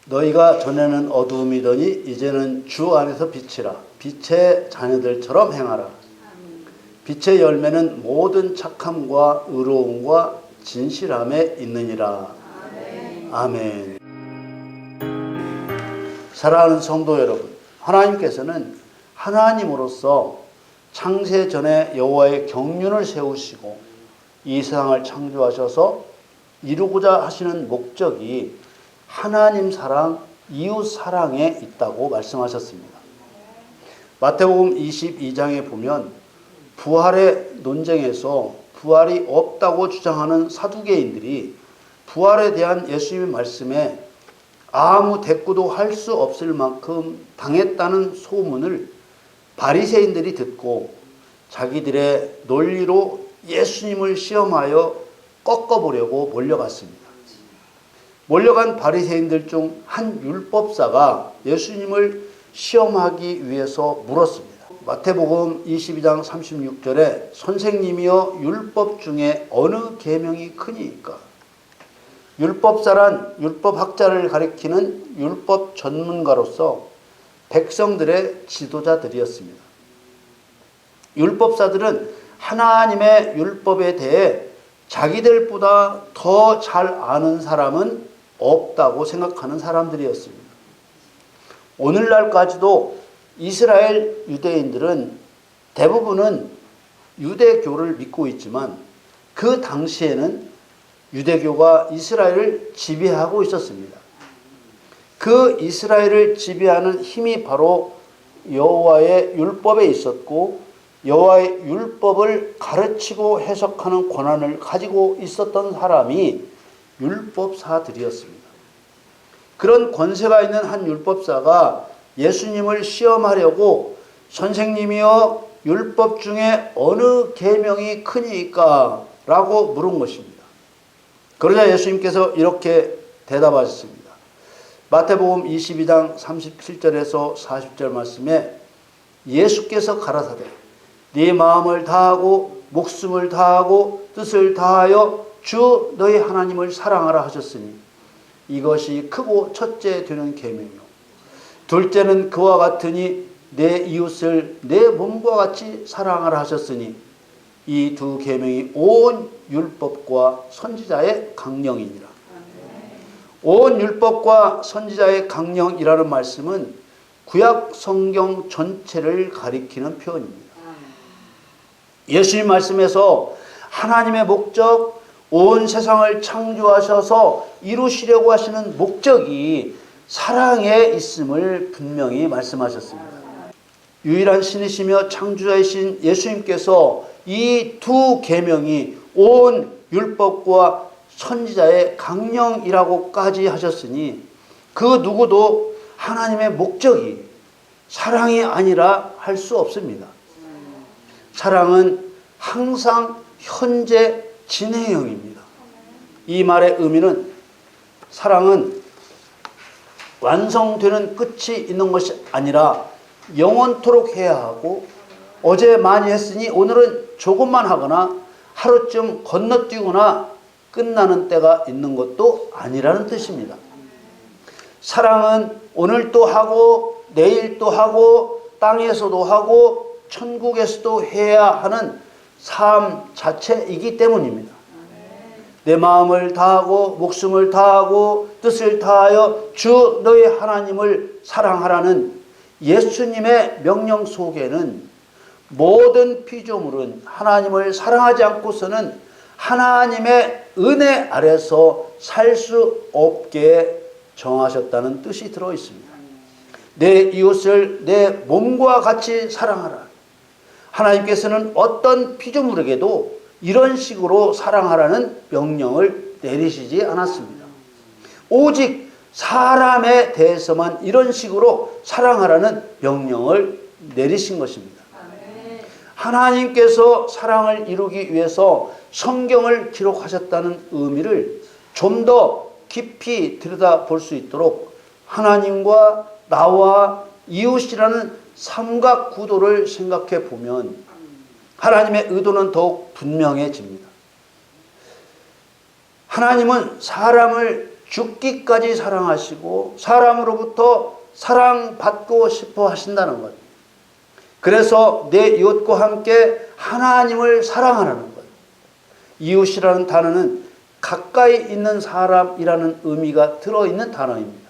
너희가 전에는 어두움이더니 이제는 주 안에서 빛이라. 빛의 자녀들처럼 행하라. 빛의 열매는 모든 착함과 의로움과 진실함에 있느니라. 아멘. 사랑하는 성도 여러분, 하나님께서는 하나님으로서 창세 전에 여호와의 경륜을 세우시고 이 세상을 창조하셔서 이루고자 하시는 목적이 하나님 사랑, 이웃 사랑에 있다고 말씀하셨습니다. 마태복음 22장에 보면 부활의 논쟁에서 부활이 없다고 주장하는 사두개인들이 부활에 대한 예수님의 말씀에 아무 대꾸도 할 수 없을 만큼 당했다는 소문을 바리새인들이 듣고 자기들의 논리로 예수님을 시험하여 꺾어보려고 몰려갔습니다. 몰려간 바리새인들 중 한 율법사가 예수님을 시험하기 위해서 물었습니다. 마태복음 22장 36절에 선생님이여 율법 중에 어느 계명이 크니까? 율법사란 율법학자를 가리키는 율법 전문가로서 백성들의 지도자들이었습니다. 율법사들은 하나님의 율법에 대해 자기들보다 더 잘 아는 사람은 없다고 생각하는 사람들이었습니다. 오늘날까지도 이스라엘 유대인들은 대부분은 유대교를 믿고 있지만 그 당시에는 유대교가 이스라엘을 지배하고 있었습니다. 그 이스라엘을 지배하는 힘이 바로 여호와의 율법에 있었고 여호와의 율법을 가르치고 해석하는 권한을 가지고 있었던 사람이 율법사들이었습니다. 그런 권세가 있는 한 율법사가 예수님을 시험하려고 선생님이여 율법 중에 어느 계명이 크니까? 라고 물은 것입니다. 그러자 예수님께서 이렇게 대답하셨습니다. 마태복음 22장 37절에서 40절 말씀에 예수께서 가라사대 네 마음을 다하고 목숨을 다하고 뜻을 다하여 주 너희 하나님을 사랑하라 하셨으니 이것이 크고 첫째 되는 계명이요 둘째는 그와 같으니 내 이웃을 내 몸과 같이 사랑하라 하셨으니 이 두 계명이 온 율법과 선지자의 강령이니라. 온 율법과 선지자의 강령이라는 말씀은 구약 성경 전체를 가리키는 표현입니다. 예수님 말씀에서 하나님의 목적, 온 세상을 창조하셔서 이루시려고 하시는 목적이 사랑에 있음을 분명히 말씀하셨습니다. 유일한 신이시며 창조자이신 예수님께서 이 두 계명이 온 율법과 선지자의 강령이라고까지 하셨으니 그 누구도 하나님의 목적이 사랑이 아니라 할 수 없습니다. 사랑은 항상 현재 진행형입니다. 이 말의 의미는 사랑은 완성되는 끝이 있는 것이 아니라 영원토록 해야 하고 어제 많이 했으니 오늘은 조금만 하거나 하루쯤 건너뛰거나 끝나는 때가 있는 것도 아니라는 뜻입니다. 사랑은 오늘도 하고 내일도 하고 땅에서도 하고 천국에서도 해야 하는 삶 자체이기 때문입니다. 내 마음을 다하고 목숨을 다하고 뜻을 다하여 주 너희 하나님을 사랑하라는 예수님의 명령 속에는 모든 피조물은 하나님을 사랑하지 않고서는 하나님의 은혜 아래서 살 수 없게 정하셨다는 뜻이 들어 있습니다. 내 이웃을 내 몸과 같이 사랑하라. 하나님께서는 어떤 피조물에게도 이런 식으로 사랑하라는 명령을 내리시지 않았습니다. 오직 사람에 대해서만 이런 식으로 사랑하라는 명령을 내리신 것입니다. 하나님께서 사랑을 이루기 위해서 성경을 기록하셨다는 의미를 좀 더 깊이 들여다볼 수 있도록 하나님과 나와 이웃이라는 삼각구도를 생각해 보면 하나님의 의도는 더욱 분명해집니다. 하나님은 사람을 죽기까지 사랑하시고 사람으로부터 사랑받고 싶어 하신다는 것. 그래서 내 이웃과 함께 하나님을 사랑하라는 것. 이웃이라는 단어는 가까이 있는 사람이라는 의미가 들어있는 단어입니다.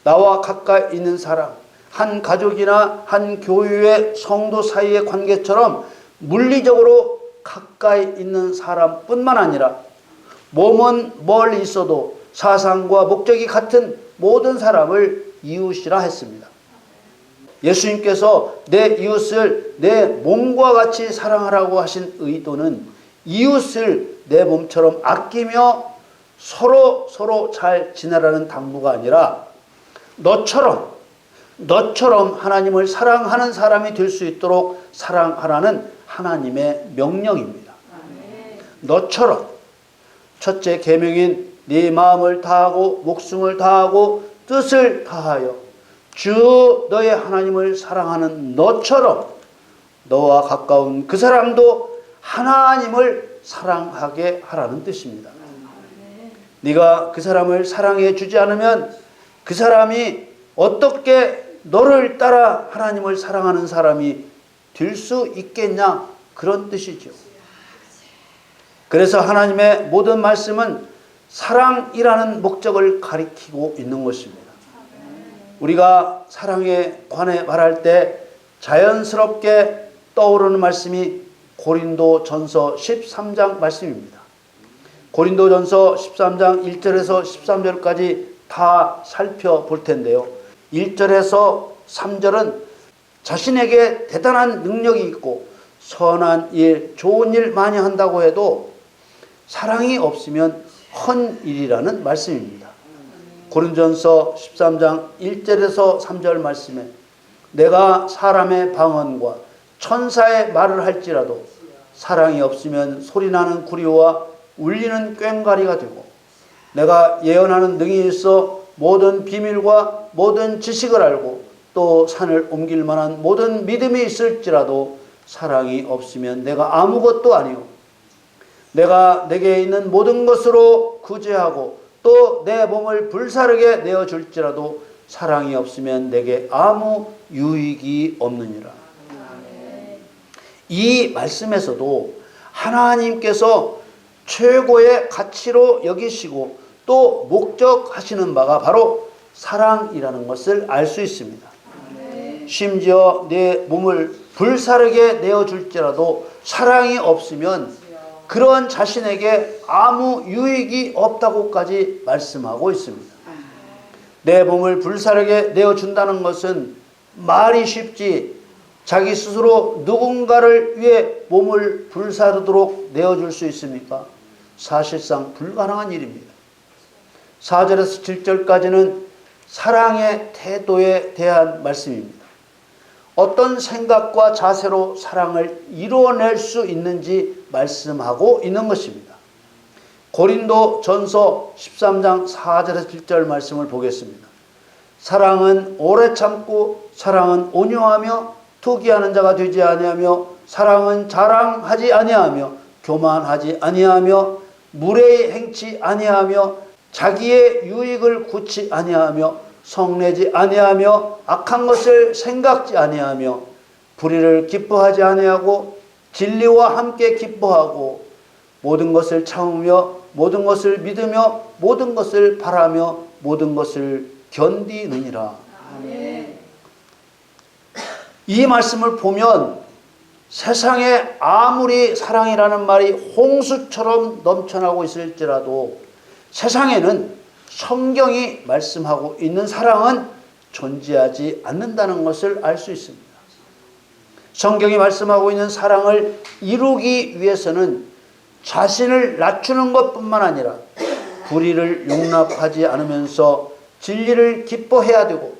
나와 가까이 있는 사람, 한 가족이나 한 교회의 성도 사이의 관계처럼 물리적으로 가까이 있는 사람뿐만 아니라 몸은 멀리 있어도 사상과 목적이 같은 모든 사람을 이웃이라 했습니다. 예수님께서 내 이웃을 내 몸과 같이 사랑하라고 하신 의도는 이웃을 내 몸처럼 아끼며 서로 잘 지내라는 당부가 아니라 너처럼 하나님을 사랑하는 사람이 될 수 있도록 사랑하라는 하나님의 명령입니다. 너처럼 첫째 계명인 네 마음을 다하고 목숨을 다하고 뜻을 다하여 주 너의 하나님을 사랑하는 너처럼 너와 가까운 그 사람도 하나님을 사랑하게 하라는 뜻입니다. 네가 그 사람을 사랑해 주지 않으면 그 사람이 어떻게 너를 따라 하나님을 사랑하는 사람이 될 수 있겠냐, 그런 뜻이죠. 그래서 하나님의 모든 말씀은 사랑이라는 목적을 가리키고 있는 것입니다. 우리가 사랑에 관해 말할 때 자연스럽게 떠오르는 말씀이 고린도전서 13장 말씀입니다. 고린도전서 13장 1절에서 13절까지 다 살펴볼 텐데요. 1절에서 3절은 자신에게 대단한 능력이 있고 선한 일, 좋은 일 많이 한다고 해도 사랑이 없으면 헛 일이라는 말씀입니다. 고린도전서 13장 1절에서 3절 말씀에 내가 사람의 방언과 천사의 말을 할지라도 사랑이 없으면 소리나는 구리와 울리는 꽹과리가 되고 내가 예언하는 능이 있어 모든 비밀과 모든 지식을 알고 또 산을 옮길 만한 모든 믿음이 있을지라도 사랑이 없으면 내가 아무것도 아니오. 내가 내게 있는 모든 것으로 구제하고 또 내 몸을 불사르게 내어줄지라도 사랑이 없으면 내게 아무 유익이 없느니라. 이 말씀에서도 하나님께서 최고의 가치로 여기시고 또 목적하시는 바가 바로 사랑이라는 것을 알 수 있습니다. 심지어 내 몸을 불사르게 내어줄지라도 사랑이 없으면 그런 자신에게 아무 유익이 없다고까지 말씀하고 있습니다. 내 몸을 불사르게 내어준다는 것은 말이 쉽지 자기 스스로 누군가를 위해 몸을 불사르도록 내어줄 수 있습니까? 사실상 불가능한 일입니다. 4절에서 7절까지는 사랑의 태도에 대한 말씀입니다. 어떤 생각과 자세로 사랑을 이루어낼 수 있는지 말씀하고 있는 것입니다. 고린도전서 13장 4절에서 7절 말씀을 보겠습니다. 사랑은 오래 참고 사랑은 온유하며 투기하는 자가 되지 아니하며 사랑은 자랑하지 아니하며 교만하지 아니하며 무례히 행치 아니하며 자기의 유익을 굳지 아니하며 성내지 아니하며 악한 것을 생각지 아니하며 불의를 기뻐하지 아니하고 진리와 함께 기뻐하고 모든 것을 참으며 모든 것을 믿으며 모든 것을 바라며 모든 것을 견디느니라. 아멘. 이 말씀을 보면 세상에 아무리 사랑이라는 말이 홍수처럼 넘쳐나고 있을지라도 세상에는 성경이 말씀하고 있는 사랑은 존재하지 않는다는 것을 알 수 있습니다. 성경이 말씀하고 있는 사랑을 이루기 위해서는 자신을 낮추는 것뿐만 아니라 불의를 용납하지 않으면서 진리를 기뻐해야 되고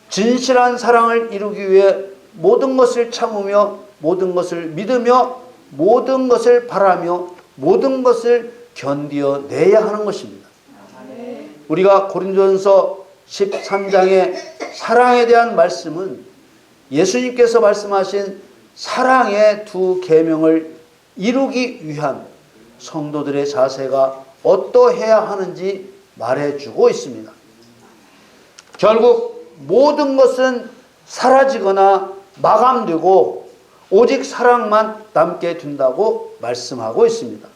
진실한 사랑을 이루기 위해 모든 것을 참으며 모든 것을 믿으며 모든 것을 바라며 모든 것을 견디어내야 하는 것입니다. 우리가 고린도전서 13장의 사랑에 대한 말씀은 예수님께서 말씀하신 사랑의 두 계명을 이루기 위한 성도들의 자세가 어떠해야 하는지 말해주고 있습니다. 결국 모든 것은 사라지거나 마감되고 오직 사랑만 남게 둔다고 말씀하고 있습니다.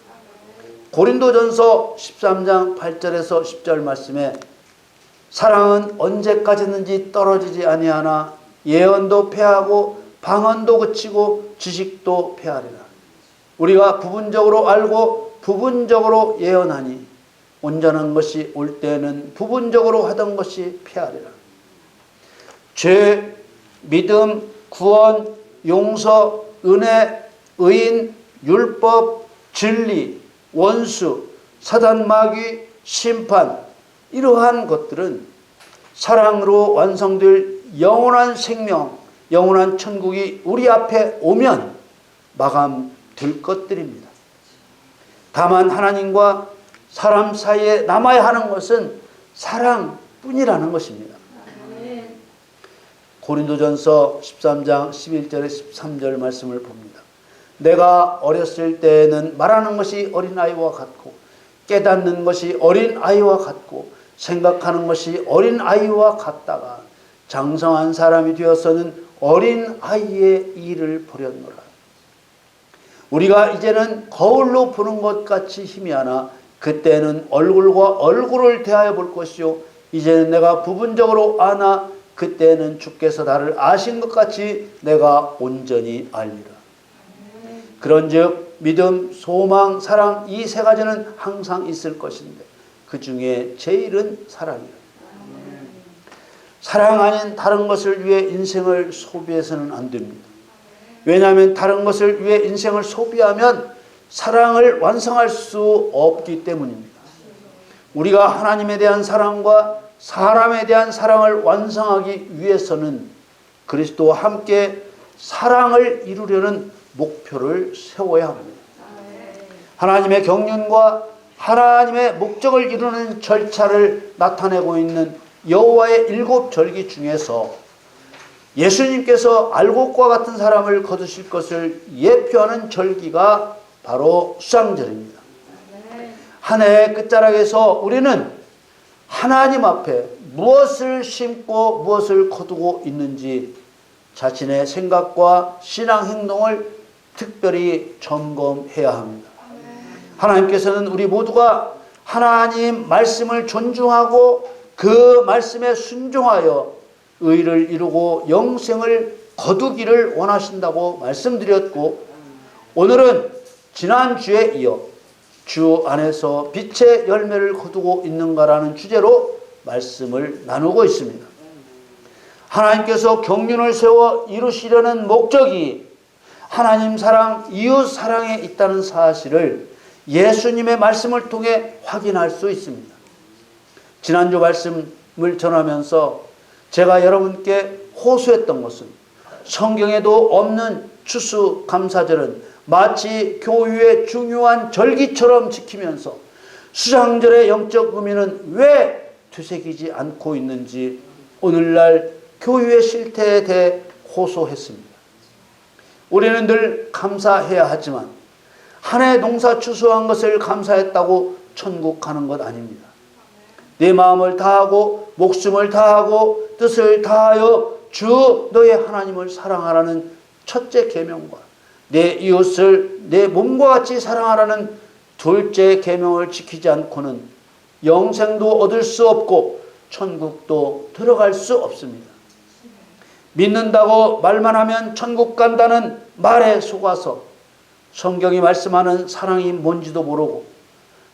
고린도전서 13장 8절에서 10절 말씀에 사랑은 언제까지든지 떨어지지 아니하나 예언도 패하고 방언도 그치고 지식도 패하리라. 우리가 부분적으로 알고 부분적으로 예언하니 온전한 것이 올 때에는 부분적으로 하던 것이 패하리라. 죄, 믿음, 구원, 용서, 은혜, 의인, 율법, 진리, 원수, 사단 마귀, 심판, 이러한 것들은 사랑으로 완성될 영원한 생명, 영원한 천국이 우리 앞에 오면 마감될 것들입니다. 다만 하나님과 사람 사이에 남아야 하는 것은 사랑뿐이라는 것입니다. 고린도전서 13장 11절에 13절 말씀을 봅니다. 내가 어렸을 때에는 말하는 것이 어린아이와 같고 깨닫는 것이 어린아이와 같고 생각하는 것이 어린아이와 같다가 장성한 사람이 되어서는 어린아이의 일을 보렸노라. 우리가 이제는 거울로 보는 것 같이 희미하나 그때는 얼굴과 얼굴을 대하여 볼 것이요 이제는 내가 부분적으로 아나 그때는 주께서 나를 아신 것 같이 내가 온전히 알리라. 그런즉 믿음, 소망, 사랑 이 세 가지는 항상 있을 것인데 그 중에 제일은 사랑이라. 사랑 아닌 다른 것을 위해 인생을 소비해서는 안 됩니다. 왜냐하면 다른 것을 위해 인생을 소비하면 사랑을 완성할 수 없기 때문입니다. 우리가 하나님에 대한 사랑과 사람에 대한 사랑을 완성하기 위해서는 그리스도와 함께 사랑을 이루려는 목표를 세워야 합니다. 하나님의 경륜과 하나님의 목적을 이루는 절차를 나타내고 있는 여호와의 7절기 중에서 예수님께서 알곡과 같은 사람을 거두실 것을 예표하는 절기가 바로 수장절입니다. 한 해의 끝자락에서 우리는 하나님 앞에 무엇을 심고 무엇을 거두고 있는지 자신의 생각과 신앙 행동을 특별히 점검해야 합니다. 하나님께서는 우리 모두가 하나님 말씀을 존중하고 그 말씀에 순종하여 의를 이루고 영생을 거두기를 원하신다고 말씀드렸고 오늘은 지난주에 이어 주 안에서 빛의 열매를 거두고 있는가라는 주제로 말씀을 나누고 있습니다. 하나님께서 경륜을 세워 이루시려는 목적이 하나님 사랑, 이웃 사랑에 있다는 사실을 예수님의 말씀을 통해 확인할 수 있습니다. 지난주 말씀을 전하면서 제가 여러분께 호소했던 것은 성경에도 없는 추수감사절은 마치 교회의 중요한 절기처럼 지키면서 수장절의 영적 의미는 왜 되새기지 않고 있는지 오늘날 교회의 실태에 대해 호소했습니다. 우리는 늘 감사해야 하지만 한 해 농사 추수한 것을 감사했다고 천국 가는 것 아닙니다. 내 마음을 다하고 목숨을 다하고 뜻을 다하여 주 너의 하나님을 사랑하라는 첫째 계명과 내 이웃을 내 몸과 같이 사랑하라는 둘째 계명을 지키지 않고는 영생도 얻을 수 없고 천국도 들어갈 수 없습니다. 믿는다고 말만 하면 천국 간다는 말에 속아서 성경이 말씀하는 사랑이 뭔지도 모르고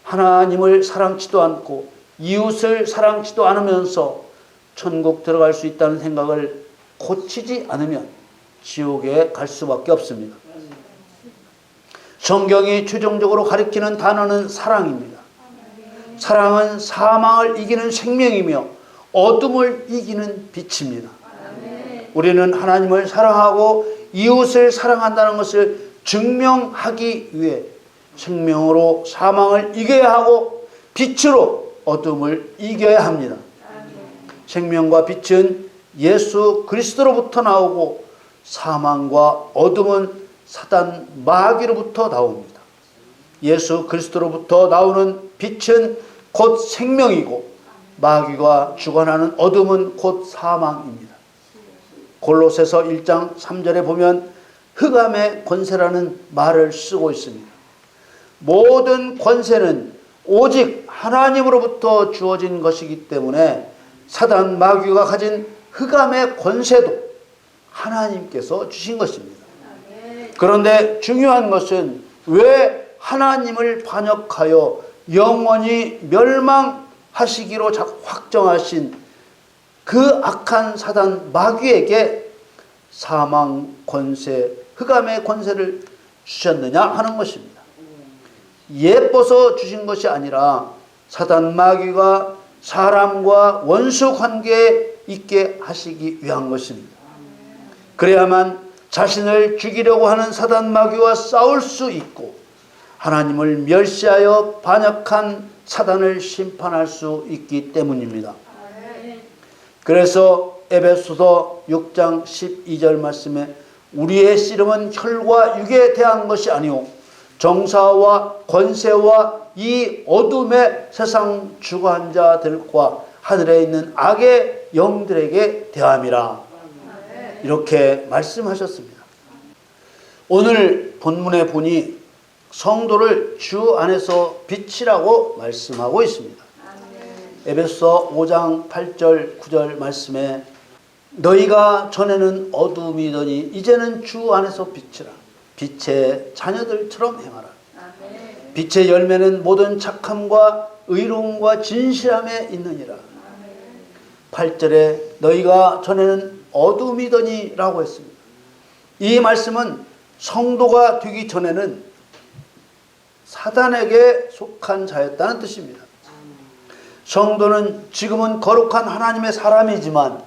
하나님을 사랑치도 않고 이웃을 사랑치도 않으면서 천국 들어갈 수 있다는 생각을 고치지 않으면 지옥에 갈 수밖에 없습니다. 성경이 최종적으로 가리키는 단어는 사랑입니다. 사랑은 사망을 이기는 생명이며 어둠을 이기는 빛입니다. 우리는 하나님을 사랑하고 이웃을 사랑한다는 것을 증명하기 위해 생명으로 사망을 이겨야 하고 빛으로 어둠을 이겨야 합니다. 생명과 빛은 예수 그리스도로부터 나오고 사망과 어둠은 사단 마귀로부터 나옵니다. 예수 그리스도로부터 나오는 빛은 곧 생명이고 마귀가 주관하는 어둠은 곧 사망입니다. 골로새서 1장 3절에 보면 흑암의 권세라는 말을 쓰고 있습니다. 모든 권세는 오직 하나님으로부터 주어진 것이기 때문에 사단 마귀가 가진 흑암의 권세도 하나님께서 주신 것입니다. 그런데 중요한 것은 왜 하나님을 반역하여 영원히 멸망하시기로 확정하신 그 악한 사단 마귀에게 사망 권세, 흑암의 권세를 주셨느냐 하는 것입니다. 예뻐서 주신 것이 아니라 사단 마귀가 사람과 원수 관계에 있게 하시기 위한 것입니다. 그래야만 자신을 죽이려고 하는 사단 마귀와 싸울 수 있고 하나님을 멸시하여 반역한 사단을 심판할 수 있기 때문입니다. 그래서 에베소서 6장 12절 말씀에 우리의 씨름은 혈과 육에 대한 것이 아니오 정사와 권세와 이 어둠의 세상 주관자들과 하늘에 있는 악의 영들에게 대함이라. 이렇게 말씀하셨습니다. 오늘 본문에 보니 성도를 주 안에서 빛이라고 말씀하고 있습니다. 에베소서 5장 8절 9절 말씀에 너희가 전에는 어둠이더니 이제는 주 안에서 빛이라. 빛의 자녀들처럼 행하라. 빛의 열매는 모든 착함과 의로움과 진실함에 있느니라. 8절에 너희가 전에는 어둠이더니 라고 했습니다. 이 말씀은 성도가 되기 전에는 사단에게 속한 자였다는 뜻입니다. 성도는 지금은 거룩한 하나님의 사람이지만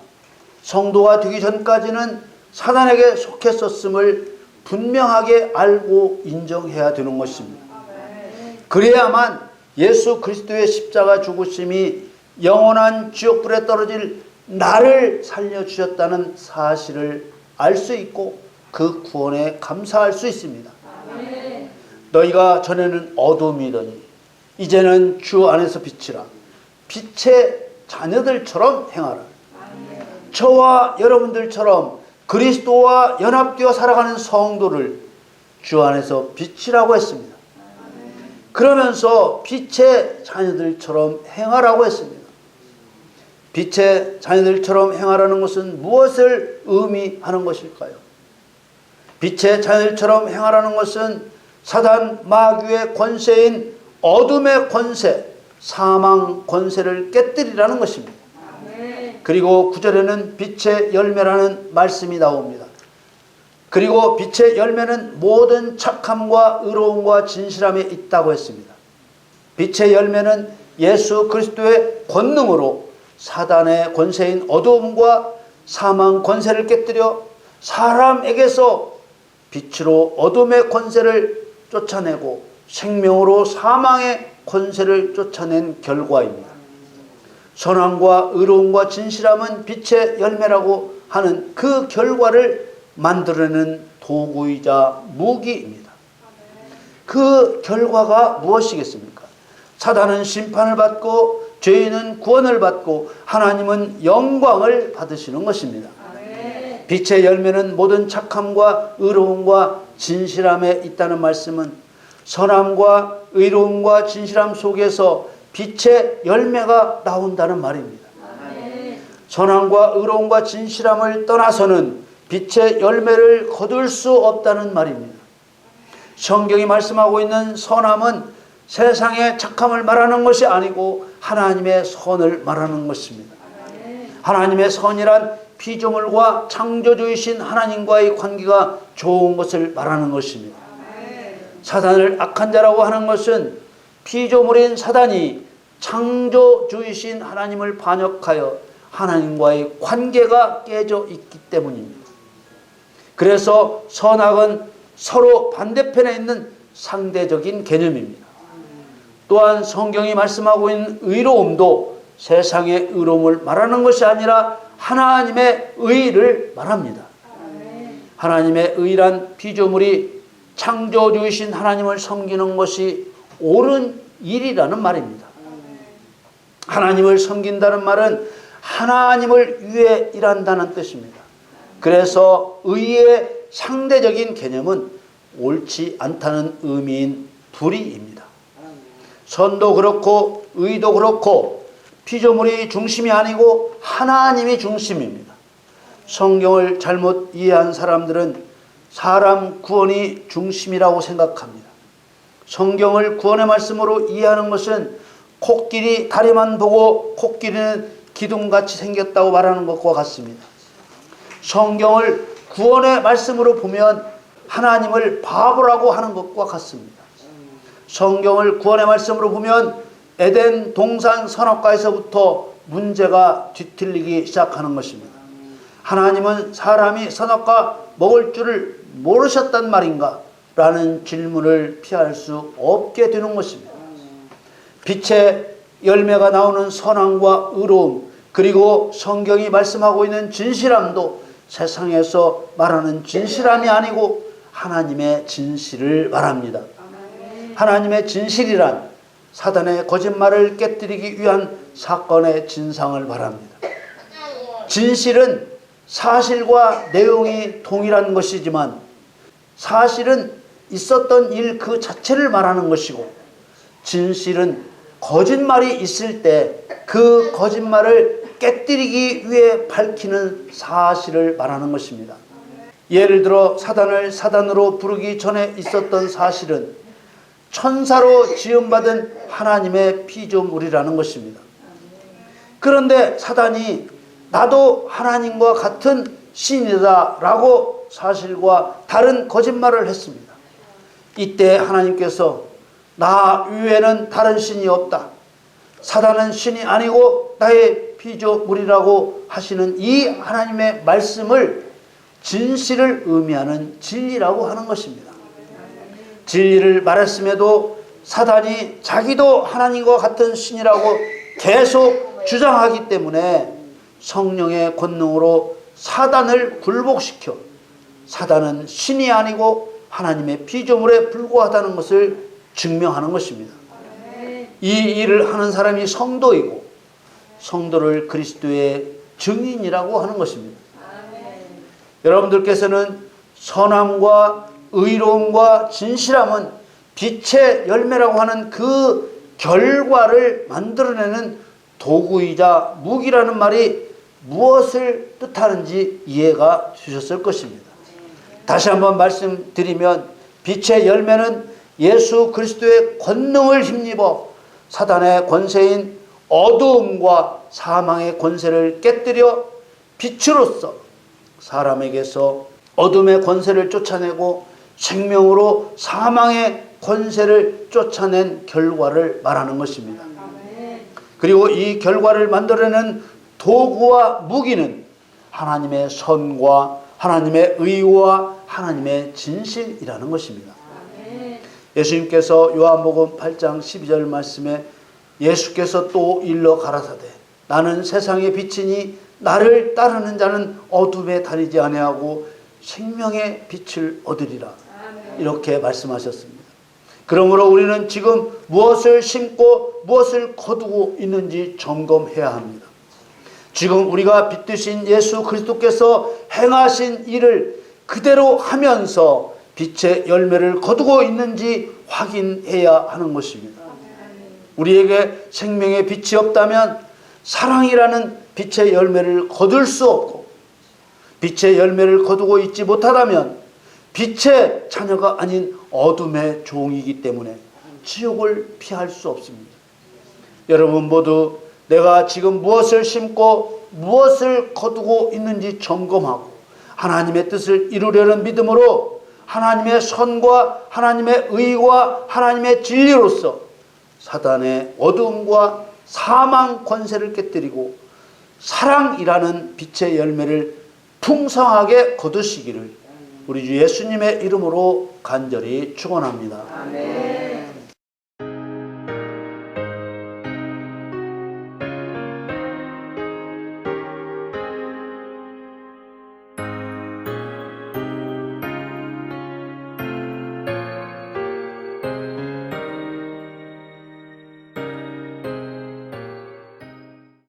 성도가 되기 전까지는 사단에게 속했었음을 분명하게 알고 인정해야 되는 것입니다. 그래야만 예수 그리스도의 십자가 죽으심이 영원한 지옥불에 떨어질 나를 살려주셨다는 사실을 알 수 있고 그 구원에 감사할 수 있습니다. 너희가 전에는 어둠이더니 이제는 주 안에서 빛이라. 빛의 자녀들처럼 행하라. 저와 여러분들처럼 그리스도와 연합되어 살아가는 성도를 주 안에서 빛이라고 했습니다. 그러면서 빛의 자녀들처럼 행하라고 했습니다. 빛의 자녀들처럼 행하라는 것은 무엇을 의미하는 것일까요? 빛의 자녀들처럼 행하라는 것은 사단 마귀의 권세인 어둠의 권세, 사망 권세를 깨뜨리라는 것입니다. 그리고 9절에는 빛의 열매라는 말씀이 나옵니다. 그리고 빛의 열매는 모든 착함과 의로움과 진실함에 있다고 했습니다. 빛의 열매는 예수 그리스도의 권능으로 사단의 권세인 어두움과 사망 권세를 깨뜨려 사람에게서 빛으로 어둠의 권세를 쫓아내고 생명으로 사망의 권세를 쫓아낸 결과입니다. 선함과 의로움과 진실함은 빛의 열매라고 하는 그 결과를 만들어내는 도구이자 무기입니다. 그 결과가 무엇이겠습니까? 사단은 심판을 받고 죄인은 구원을 받고 하나님은 영광을 받으시는 것입니다. 빛의 열매는 모든 착함과 의로움과 진실함에 있다는 말씀은 선함과 의로움과 진실함 속에서 빛의 열매가 나온다는 말입니다. 선함과 의로움과 진실함을 떠나서는 빛의 열매를 거둘 수 없다는 말입니다. 성경이 말씀하고 있는 선함은 세상의 착함을 말하는 것이 아니고 하나님의 선을 말하는 것입니다. 하나님의 선이란 피조물과 창조주이신 하나님과의 관계가 좋은 것을 말하는 것입니다. 사단을 악한 자라고 하는 것은 피조물인 사단이 창조주이신 하나님을 반역하여 하나님과의 관계가 깨져 있기 때문입니다. 그래서 선악은 서로 반대편에 있는 상대적인 개념입니다. 또한 성경이 말씀하고 있는 의로움도 세상의 의로움을 말하는 것이 아니라 하나님의 의를 말합니다. 하나님의 의란 피조물이 창조주이신 하나님을 섬기는 것이 옳은 일이라는 말입니다. 하나님을 섬긴다는 말은 하나님을 위해 일한다는 뜻입니다. 그래서 의의 상대적인 개념은 옳지 않다는 의미인 불의입니다. 선도 그렇고 의도 그렇고 피조물이 중심이 아니고 하나님이 중심입니다. 성경을 잘못 이해한 사람들은 사람 구원이 중심이라고 생각합니다. 성경을 구원의 말씀으로 이해하는 것은 코끼리 다리만 보고 코끼리는 기둥같이 생겼다고 말하는 것과 같습니다. 성경을 구원의 말씀으로 보면 하나님을 바보라고 하는 것과 같습니다. 성경을 구원의 말씀으로 보면 에덴 동산 선악과에서부터 문제가 뒤틀리기 시작하는 것입니다. 하나님은 사람이 선악과 먹을 줄을 모르셨단 말인가? 라는 질문을 피할 수 없게 되는 것입니다. 빛의 열매가 나오는 선함과 의로움, 그리고 성경이 말씀하고 있는 진실함도 세상에서 말하는 진실함이 아니고 하나님의 진실을 말합니다. 하나님의 진실이란 사단의 거짓말을 깨뜨리기 위한 사건의 진상을 말합니다. 진실은 사실과 내용이 동일한 것이지만 사실은 있었던 일 그 자체를 말하는 것이고, 진실은 거짓말이 있을 때 그 거짓말을 깨뜨리기 위해 밝히는 사실을 말하는 것입니다. 예를 들어 사단을 사단으로 부르기 전에 있었던 사실은 천사로 지음받은 하나님의 피조물이라는 것입니다. 그런데 사단이 나도 하나님과 같은 신이다 라고 사실과 다른 거짓말을 했습니다. 이때 하나님께서 나 외에는 다른 신이 없다, 사단은 신이 아니고 나의 피조물이라고 하시는 이 하나님의 말씀을 진실을 의미하는 진리라고 하는 것입니다. 진리를 말했음에도 사단이 자기도 하나님과 같은 신이라고 계속 주장하기 때문에 성령의 권능으로 사단을 굴복시켜 사단은 신이 아니고 하나님의 피조물에 불과하다는 것을 증명하는 것입니다. 이 일을 하는 사람이 성도이고 성도를 그리스도의 증인이라고 하는 것입니다. 여러분들께서는 선함과 의로움과 진실함은 빛의 열매라고 하는 그 결과를 만들어내는 도구이자 무기라는 말이 무엇을 뜻하는지 이해가 되셨을 것입니다. 다시 한번 말씀드리면 빛의 열매는 예수 그리스도의 권능을 힘입어 사단의 권세인 어두움과 사망의 권세를 깨뜨려 빛으로서 사람에게서 어둠의 권세를 쫓아내고 생명으로 사망의 권세를 쫓아낸 결과를 말하는 것입니다. 그리고 이 결과를 만들어내는 도구와 무기는 하나님의 선과 하나님의 의와 하나님의 진실이라는 것입니다. 예수님께서 요한복음 8장 12절 말씀에 예수께서 또 일러 가라사대 나는 세상의 빛이니 나를 따르는 자는 어둠에 다니지 아니하고 생명의 빛을 얻으리라. 이렇게 말씀하셨습니다. 그러므로 우리는 지금 무엇을 심고 무엇을 거두고 있는지 점검해야 합니다. 지금 우리가 빛되신 예수 그리스도께서 행하신 일을 그대로 하면서 빛의 열매를 거두고 있는지 확인해야 하는 것입니다. 우리에게 생명의 빛이 없다면 사랑이라는 빛의 열매를 거둘 수 없고, 빛의 열매를 거두고 있지 못하다면 빛의 자녀가 아닌 어둠의 종이기 때문에 지옥을 피할 수 없습니다. 여러분 모두 내가 지금 무엇을 심고 무엇을 거두고 있는지 점검하고 하나님의 뜻을 이루려는 믿음으로 하나님의 선과 하나님의 의와 하나님의 진리로서 사단의 어두움과 사망 권세를 깨뜨리고 사랑이라는 빛의 열매를 풍성하게 거두시기를 우리 주 예수님의 이름으로 간절히 축원합니다. 아멘.